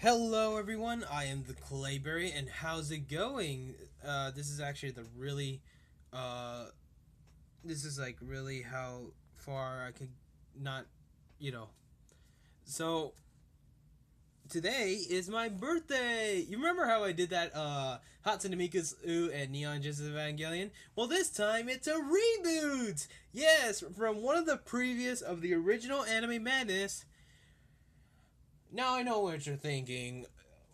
Hello everyone, I am TheClayberry, and how's it going? This is actually uh, this is like really how far I could not, you know. So, today is my birthday! You remember how I did that, Hatsune Miiku's Ooh and Neon Genesis Evangelion? Well, this time it's a reboot! Yes, from one of the previous of the original Anime Madness. Now I know what you're thinking.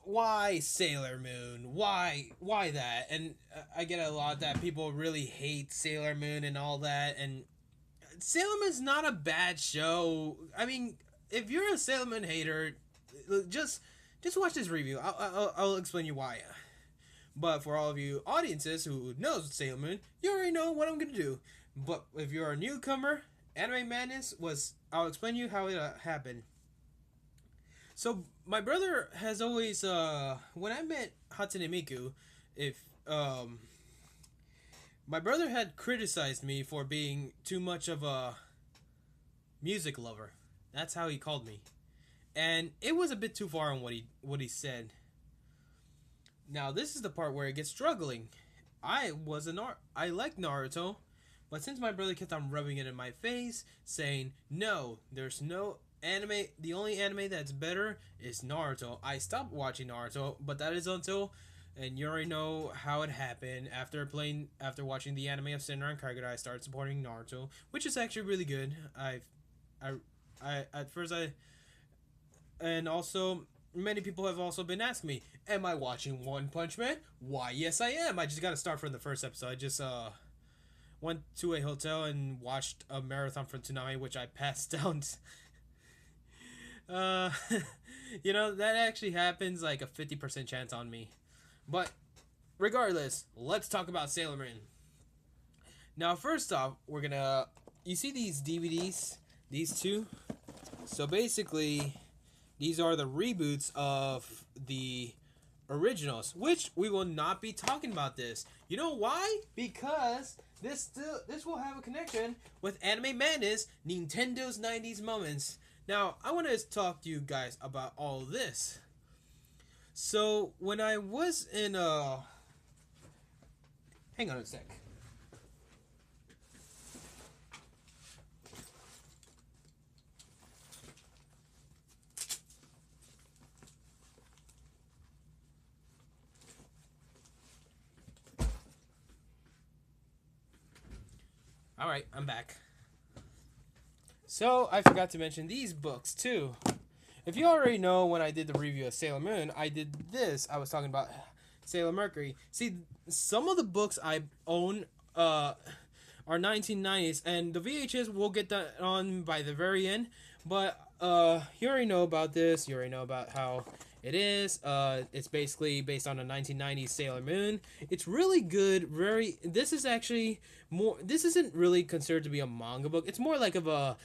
Why Sailor Moon? Why that? And I get a lot that people really hate Sailor Moon and all that. And Sailor Moon's not a bad show. I mean, if you're a Sailor Moon hater, just just watch this review. I'll explain you why. But for all of you audiences who knows Sailor Moon, you already know what I'm gonna do. But if you're a newcomer, Anime Madness was. I'll explain you how it happened. So my brother has always when I met Hatsune Miku, if my brother had criticized me for being too much of a music lover. That's how he called me. And it was a bit too far on what he said. Now this is the part where it gets struggling. I like Naruto, but since my brother kept on rubbing it in my face, saying, "No, there's no anime, the only anime that's better is Naruto." I stopped watching Naruto, but that is until, and you already know how it happened. After watching the anime of Senran Kagura, I started supporting Naruto, which is actually really good. I, at first and also many people have also been asking me, "Am I watching One Punch Man?" Why, yes, I am. I just got to start from the first episode. I just went to a hotel and watched a marathon from Tsunami, which I passed out. Uh, that actually happens like a 50% chance on me. But regardless, let's talk about Sailor Moon. Now, first off, we're gonna. You see these DVDs? These two? So basically, these are the reboots of the originals, which we will not be talking about this. You know why? Because this will have a connection with Anime Madness, Nintendo's 90's moments. Now, I want to talk to you guys about all this. So, when I was in hang on a sec. Alright, I'm back. So, I forgot to mention these books, too. If you already know, when I did the review of Sailor Moon, I did this. I was talking about Sailor Mercury. See, some of the books I own are 1990s, and the VHS will get that on by the very end. But you already know about this. You already know about how it is. It's basically based on a 1990s Sailor Moon. It's really good. This is actually more. This isn't really considered to be a manga book. It's more like of a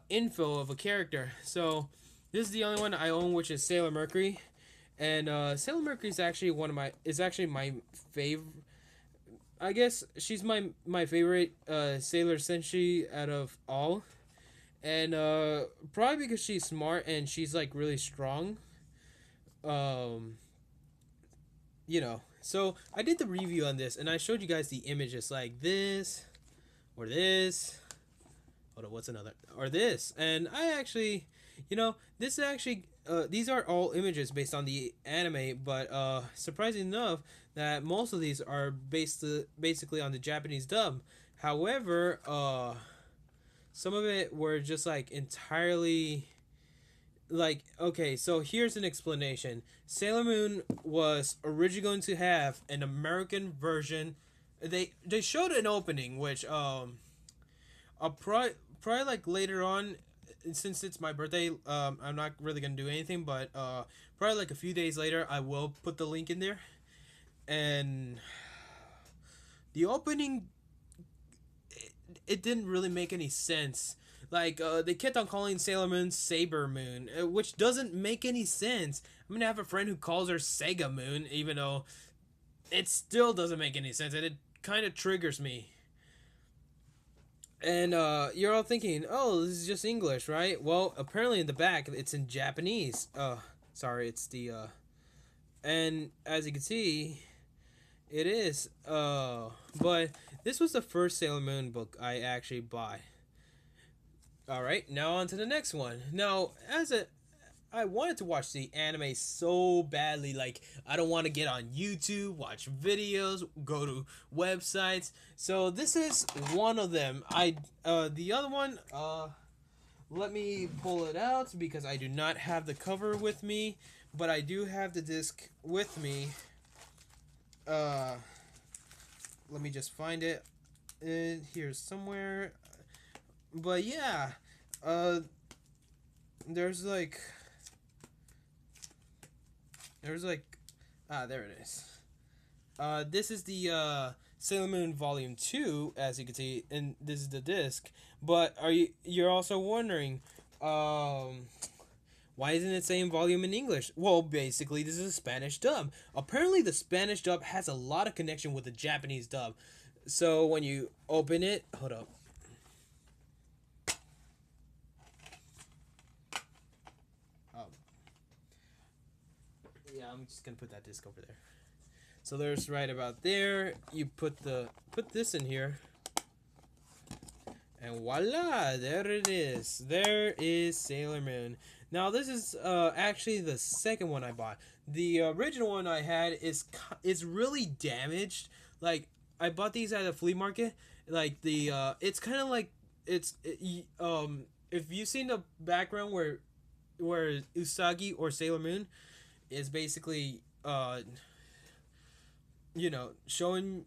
info of a character. So this is the only one I own, which is Sailor Mercury, and Sailor Mercury is actually my favorite. I guess she's my favorite Sailor Senshi out of all, and probably because she's smart and she's like really strong. Um, So I did the review on this, and I showed you guys the images like this or this. Hold on, what's another? Or this. And I actually, this actually, these are all images based on the anime, but surprising enough, that most of these are basically on the Japanese dub. However, some of it were just like entirely like, okay, so here's an explanation. Sailor Moon was originally going to have an American version. They showed an opening, which probably like later on, since it's my birthday, I'm not really gonna do anything, but probably like a few days later, I will put the link in there. And the opening, it didn't really make any sense. Like, they kept on calling Sailor Moon Saber Moon, which doesn't make any sense. I'm gonna have a friend who calls her Sega Moon, even though it still doesn't make any sense, and it kind of triggers me. And you're all thinking, oh, this is just English, right? Well, apparently in the back it's in Japanese. Sorry, it's the and as you can see, it is. But this was the first Sailor Moon book I actually bought. All right, now on to the next one. Now, I wanted to watch the anime so badly. Like, I don't want to get on YouTube, watch videos, go to websites. So this is one of them. The other one, let me pull it out because I do not have the cover with me, but I do have the disc with me. Let me just find it. Here's somewhere. But yeah, there's like, there it is. This is the Sailor Moon Volume 2, as you can see, and this is the disc. But you're also wondering, why isn't it saying volume in English? Well, basically, this is a Spanish dub. Apparently, the Spanish dub has a lot of connection with the Japanese dub. So when you open it, hold up. Yeah, I'm just gonna put that disc over there. So there's right about there. You put this in here, and voila, there it is. There is Sailor Moon. Now this is actually the second one I bought. The original one I had is really damaged. Like, I bought these at a flea market. Like, it's kind of like if you've seen the background where Usagi or Sailor Moon is basically showing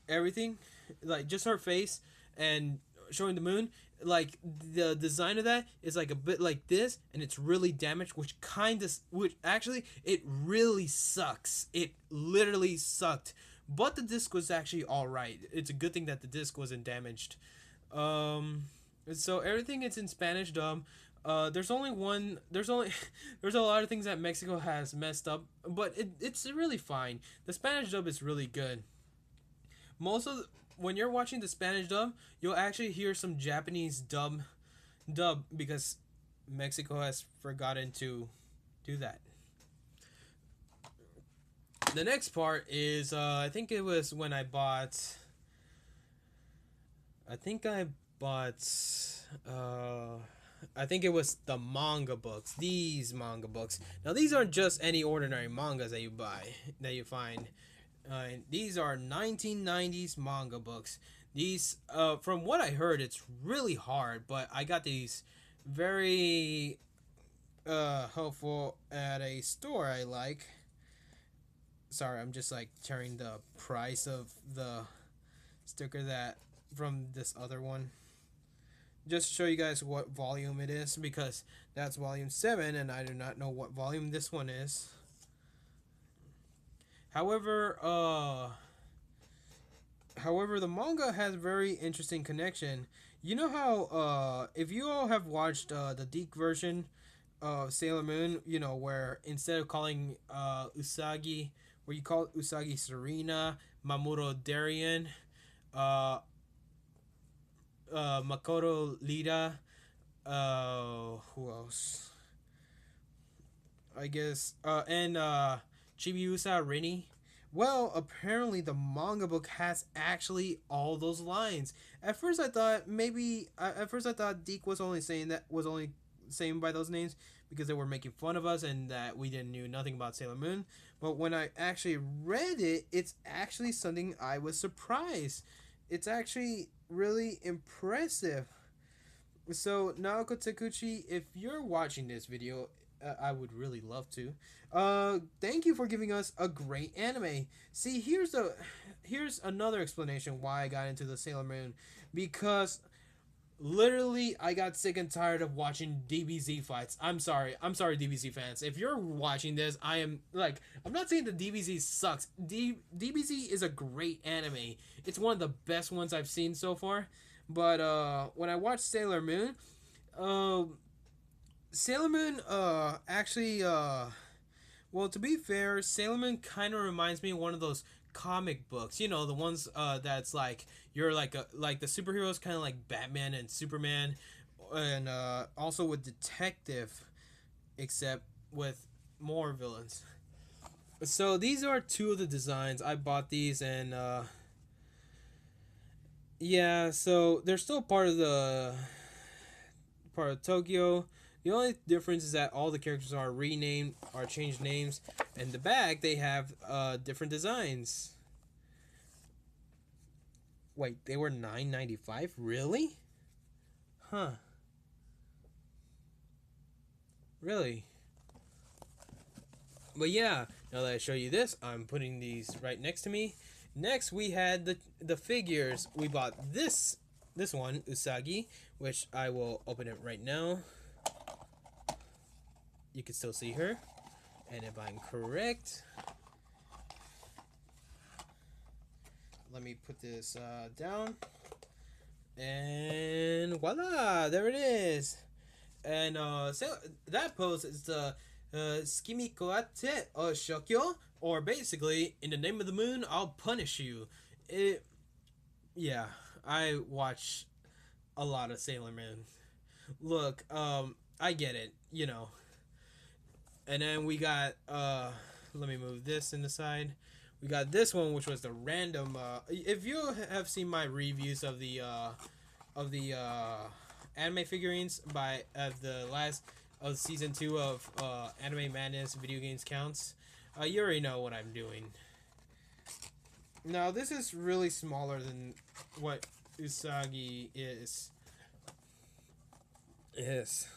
everything, like just her face and showing the moon. Like, the design of that is like a bit like this, and it's really damaged, which actually it really sucks. It literally sucked. But the disc was actually all right. It's a good thing that the disc wasn't damaged. So everything is in Spanish dub. There's a lot of things that Mexico has messed up, but it's really fine. The Spanish dub is really good. When you're watching the Spanish dub, you'll actually hear some Japanese dub because Mexico has forgotten to do that. The next part is I think it was when I bought I think it was the manga books. These manga books. Now, these aren't just any ordinary mangas that you find. These are 1990s manga books. These, from what I heard, it's really hard, but I got these very helpful at a store I like. Sorry, I'm just like tearing the price of the sticker that from this other one. Just to show you guys what volume it is, because that's volume 7 and I do not know what volume this one is. However, the manga has very interesting connection. You know how if you all have watched the Deke version of Sailor Moon, you know, where instead of calling Usagi, where you call Usagi Serena, Mamoru Darien, Makoto Lida, who else? I guess, and Chibiusa Rini. Well, apparently the manga book has actually all those lines. At first I thought Deke was only saying by those names because they were making fun of us and that we didn't knew nothing about Sailor Moon. But when I actually read it, it's actually something I was surprised. It's actually really impressive. So, Naoko Takuchi, if you're watching this video, I would really love to. Thank you for giving us a great anime. See, here's another explanation why I got into the Sailor Moon. Because literally I got sick and tired of watching DBZ fights. I'm sorry DBZ fans. If you're watching this, I'm not saying that DBZ sucks. DBZ is a great anime. It's one of the best ones I've seen so far. But when I watched Sailor Moon, actually, well, to be fair, Sailor Moon kind of reminds me of one of those comic books. You know, the ones that's like you're like the superheroes, kind of like Batman and Superman, and also with detective, except with more villains. So these are two of the designs. I bought these, and yeah, so they're still part of Tokyo. The only difference is that all the characters are renamed, are changed names, and the back they have different designs. Wait, they were $9.95? Really? Huh? Really? But yeah, now that I show you this, I'm putting these right next to me. Next, we had the figures. We bought this one, Usagi, which I will open it right now. You can still see her, and if I'm correct, let me put this down, and voila, there it is. And so that pose is the Skimi Koate o Shokyo, or basically, in the name of the moon, I'll punish you. It, yeah, I watch a lot of Sailor Moon. Look, I get it, you know. And then we got, let me move this in the side. We got this one, which was the random. If you have seen my reviews of the anime figurines by the last of season 2 of Anime Madness Video Games Counts, you already know what I'm doing. Now this is really smaller than what Usagi is. Yes.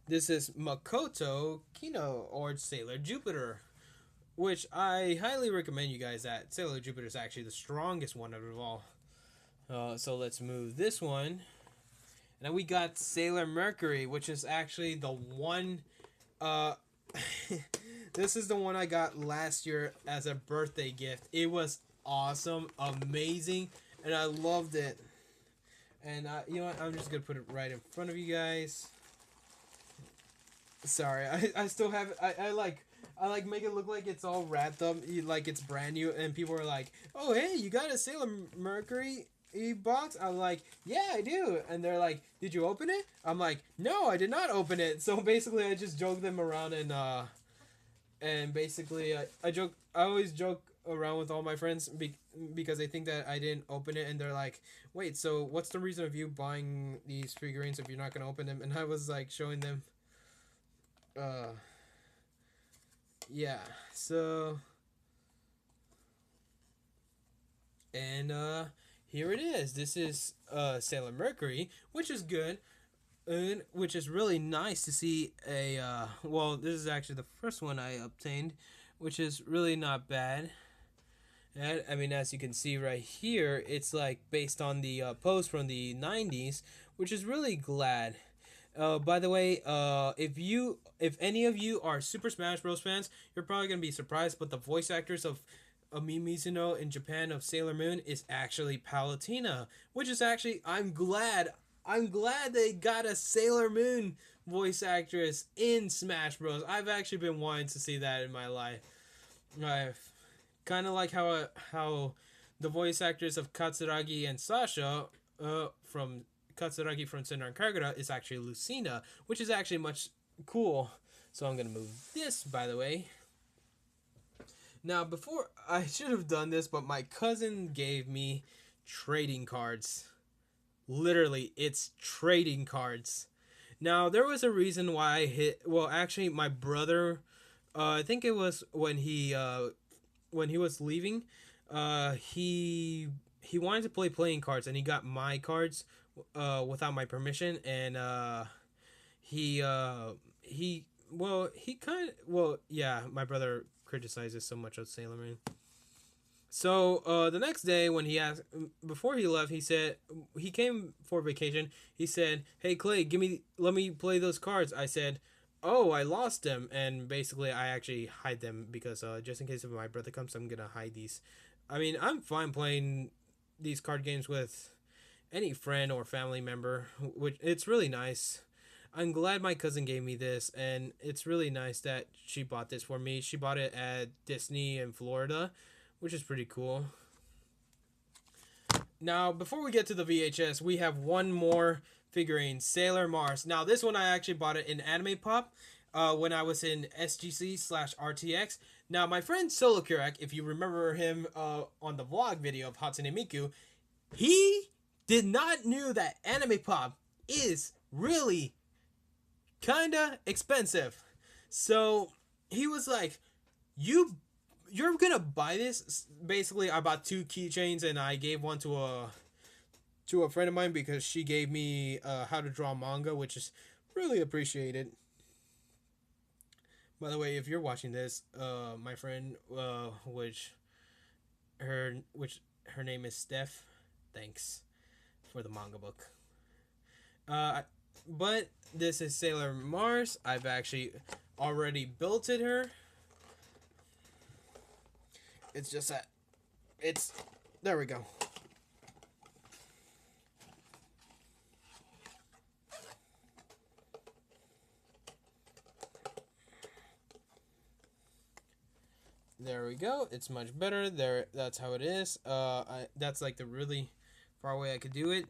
This is Makoto Kino, or Sailor Jupiter, which I highly recommend you guys that. Sailor Jupiter is actually the strongest one out of all. So let's move this one. And then we got Sailor Mercury, which is actually the one... this is the one I got last year as a birthday gift. It was awesome, amazing, and I loved it. And you know what? I'm just going to put it right in front of you guys. Sorry, I still have it. I like make it look like it's all wrapped up, like it's brand new, and people are like, "Oh, hey, you got a Sailor Mercury box?" I'm like, "Yeah, I do," and they're like, "Did you open it?" I'm like, "No, I did not open it." So basically, I just joke them around, and basically, I always joke around with all my friends because they think that I didn't open it, and they're like, "Wait, so what's the reason of you buying these figurines if you're not gonna open them?" And I was like showing them. Yeah, so and here it is. This is Sailor Mercury, which is good, and which is really nice to see a well, this is actually the first one I obtained, which is really not bad. And I mean, as you can see right here, it's like based on the post from the 90's, which is really glad. By the way, if any of you are Super Smash Bros. Fans, you're probably gonna be surprised, but the voice actors of Ami Mizuno in Japan of Sailor Moon is actually Palutena, which is actually I'm glad they got a Sailor Moon voice actress in Smash Bros. I've actually been wanting to see that in my life. I've kind of like how the voice actors of Katsuragi and Sasha from Katsuragi from Senran Kagura is actually Lucina, which is actually much cool. So I'm going to move this, by the way. Now, before, I should have done this, but my cousin gave me trading cards. Literally, it's trading cards. Now, there was a reason why I hit... Well, actually, my brother... I think it was when he was leaving, he wanted to play playing cards, and he got my cards without my permission, and my brother criticizes so much of Sailor Moon. So the next day when he asked, before he left, he said he came for vacation. He said, "Hey Clay, let me play those cards." I said, "Oh, I lost them," and basically I actually hide them because just in case if my brother comes, I'm gonna hide these. I mean, I'm fine playing these card games with any friend or family member, which it's really nice. I'm glad my cousin gave me this, and it's really nice that she bought this for me. She bought it at Disney in Florida, which is pretty cool. Now, before we get to the VHS, we have one more figurine, Sailor Mars. Now, this one I actually bought it in Anime Pop when I was in SGC/RTX. Now, my friend Solo Kirak, if you remember him on the vlog video of Hatsune Miku, he did not knew that Anime Pop is really kinda expensive. So he was like, you're gonna buy this? Basically, I bought 2 keychains and I gave one to a friend of mine because she gave me how to draw manga, which is really appreciated. By the way, if you're watching this, my friend, which her name is Steph, thanks for the manga book. But this is Sailor Mars. I've actually already built it her. It's just that there we go. There we go. It's much better. There, that's how it is. That's like the really far way I could do it.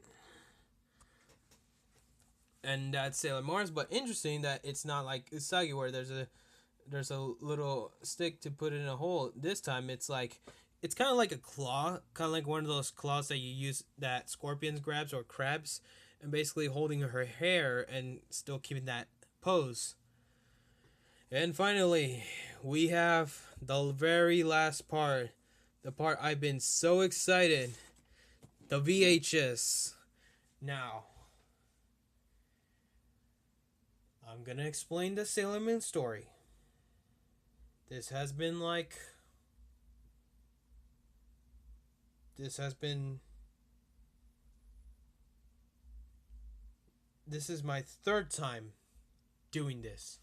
And that's Sailor Mars, but interesting that it's not like Usagi where there's a little stick to put it in a hole. This time it's kind of like a claw, kind of like one of those claws that you use that scorpions grabs or crabs, and basically holding her hair and still keeping that pose. And finally, we have the very last part, the part I've been so excited, the VHS. Now, I'm gonna explain the Sailor Moon story. This has been this is my 3rd time doing this.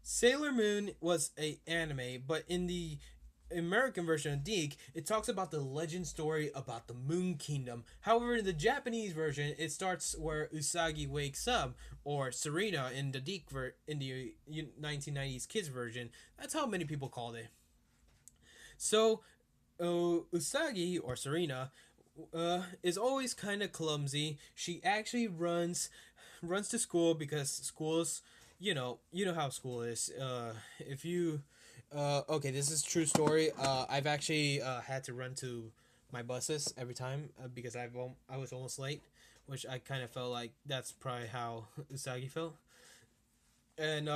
Sailor Moon was a anime, but in the American version of DiC, it talks about the legend story about the Moon Kingdom. However, in the Japanese version, it starts where Usagi wakes up, or Serena in the DiC in the 1990's kids version. That's how many people called it. So, Usagi, or Serena, is always kind of clumsy. She actually runs to school because school's, you know how school is. If you okay, this is a true story. I've actually had to run to my buses every time because I was almost late, which I kind of felt like that's probably how Usagi felt. And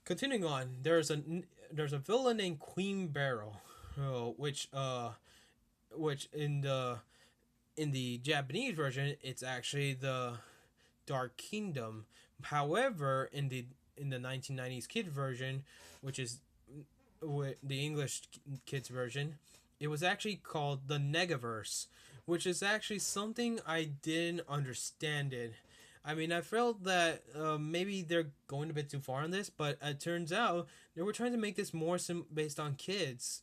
continuing on, there's a villain named Queen Barrel, which in the Japanese version, it's actually the Dark Kingdom. However, in the 1990's kid version, which is the English kids version, it was actually called the Negaverse, which is actually something I didn't understand it. I mean, I felt that maybe they're going a bit too far on this, but it turns out they were trying to make this more based on kids.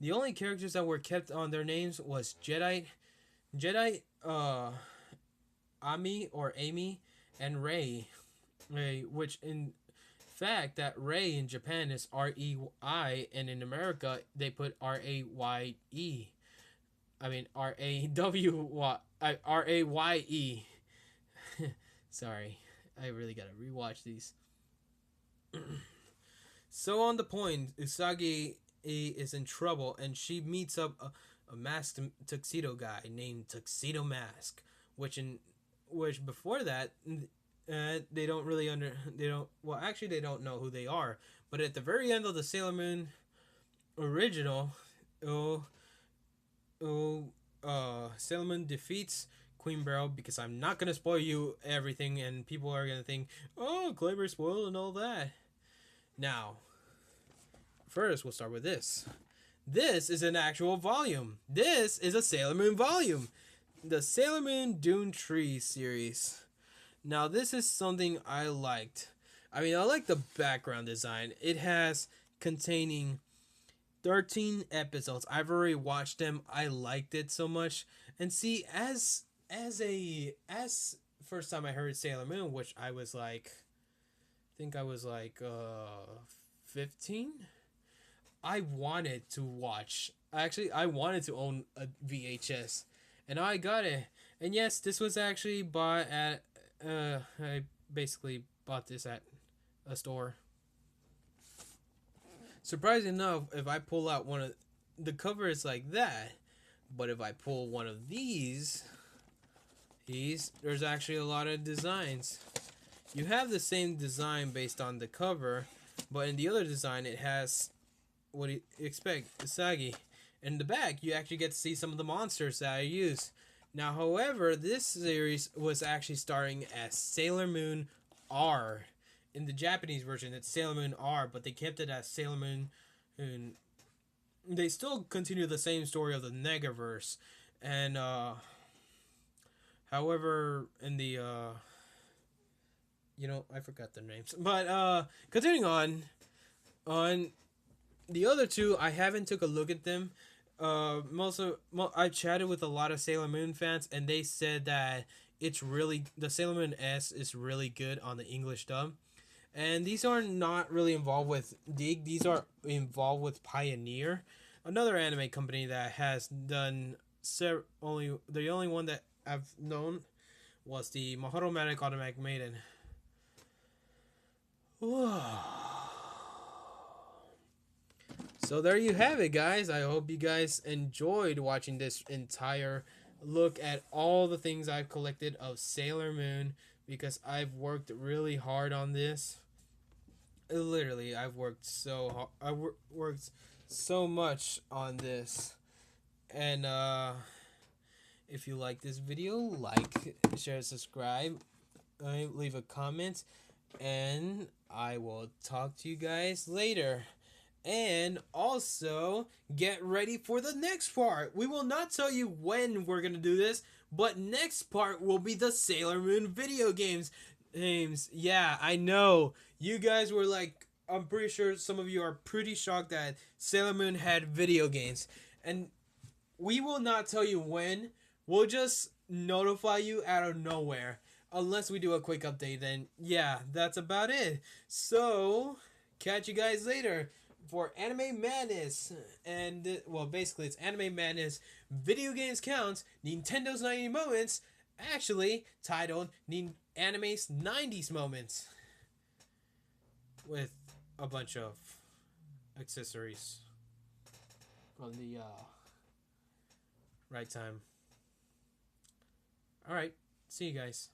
The only characters that were kept on their names was Jedi, Ami or Amy, and Rei, which in fact that Rei in Japan is REI, and in America they put RAYE. I mean RAYE. Sorry, I really gotta rewatch these. So on the point, Usagi is in trouble, and she meets up a masked tuxedo guy named Tuxedo Mask, which before that they don't know who they are. But at the very end of the Sailor Moon original, Sailor Moon defeats Queen Barrel, because I'm not gonna spoil you everything, and people are gonna think, oh, Clayberry spoiled and all that. Now, first we'll start with this. This is an actual volume. This is a Sailor Moon volume. The Sailor Moon Dune Tree series. Now, this is something I liked. I mean, I like the background design. It has containing 13 episodes. I've already watched them. I liked it so much. And see, as first time I heard Sailor Moon, which I was like think I was like 15. I wanted to watch. Actually, I wanted to own a VHS, and I got it. And yes, this was actually bought at. I basically bought this at a store. Surprising enough, if I pull out one of the cover is like that, but if I pull one of these, there's actually a lot of designs. You have the same design based on the cover, but in the other design it has what you expect, the saggy. In the back, you actually get to see some of the monsters that I use. Now, however, this series was actually starring as Sailor Moon R. In the Japanese version, it's Sailor Moon R, but they kept it as Sailor Moon. And they still continue the same story of the Negaverse. And, however, in the, I forgot their names. But, continuing on the other two, I haven't took a look at them. I chatted with a lot of Sailor Moon fans, and they said that the Sailor Moon S is really good on the English dub. And these are not really involved with Dig. These are involved with Pioneer, another anime company that has done the only one that I've known was the Mahoromatic Automatic Maiden. So there you have it, guys. I hope you guys enjoyed watching this entire look at all the things I've collected of Sailor Moon, because I've worked really hard on this. Literally, I've worked so hard. Worked so much on this. And if you like this video, like, share, subscribe, leave a comment, and I will talk to you guys later. And also, get ready for the next part. We will not tell you when we're going to do this, but next part will be the Sailor Moon video games. Yeah, I know. You guys were like, I'm pretty sure some of you are pretty shocked that Sailor Moon had video games. And we will not tell you when. We'll just notify you out of nowhere. Unless we do a quick update, then yeah, that's about it. So, catch you guys later for Anime Madness. And, well, basically it's Anime Madness Video Games Counts Nintendo's 90 Moments, actually titled Anime's 90's Moments, with a bunch of accessories on the right time. Alright, see you guys.